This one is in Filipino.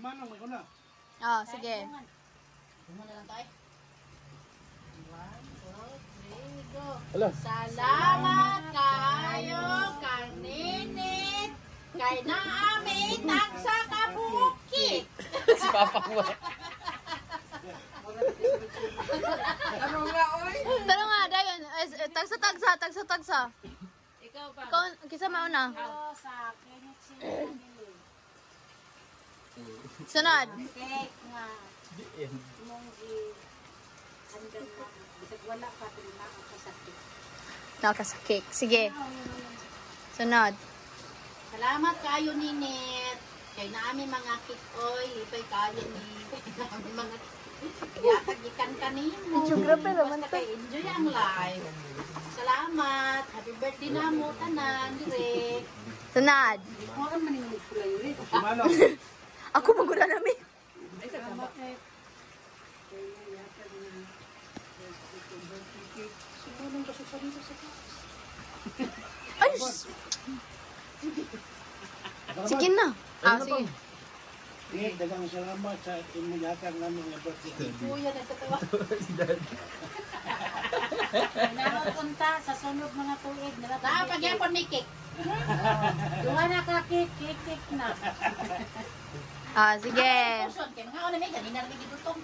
Manong, may kuna. Oh, sige. Muna lang tayo. 1, 2, 3, go. Hala. Salamat kayo, kaninit, kay naami taksa kabukit. Si Papa ko. Tara nga, dayon. Tagsa. Ikaw pa. Ikaw, kisa mauna. Ikaw sa akin, sinili. Sunod. Cake nga. Mong hanggang na. Bisag wala pa, tulima ang kasakit. Nakasakik. Sige. Sunod. Salamat kayo, Ninit. Kay naami mga kikoy, lipay kayo ni naami mga yatag ikan kanimo. Geography naman Basta kay enjoy ang life. Salamat. Happy birthday na mo, tanan, dire. Sunod. Si Manong. Ako magula namin. Salamat kay Ay! Sige na. Sige. Sige, dagang salamat sa inyatag namin ng birthday. Kuya nagtatawa. Napunta sa sunod mga tuig. Pag-yapon ni cake. Duha na ka cake na. Sige. Kaya mga una may ganina rin gitutong.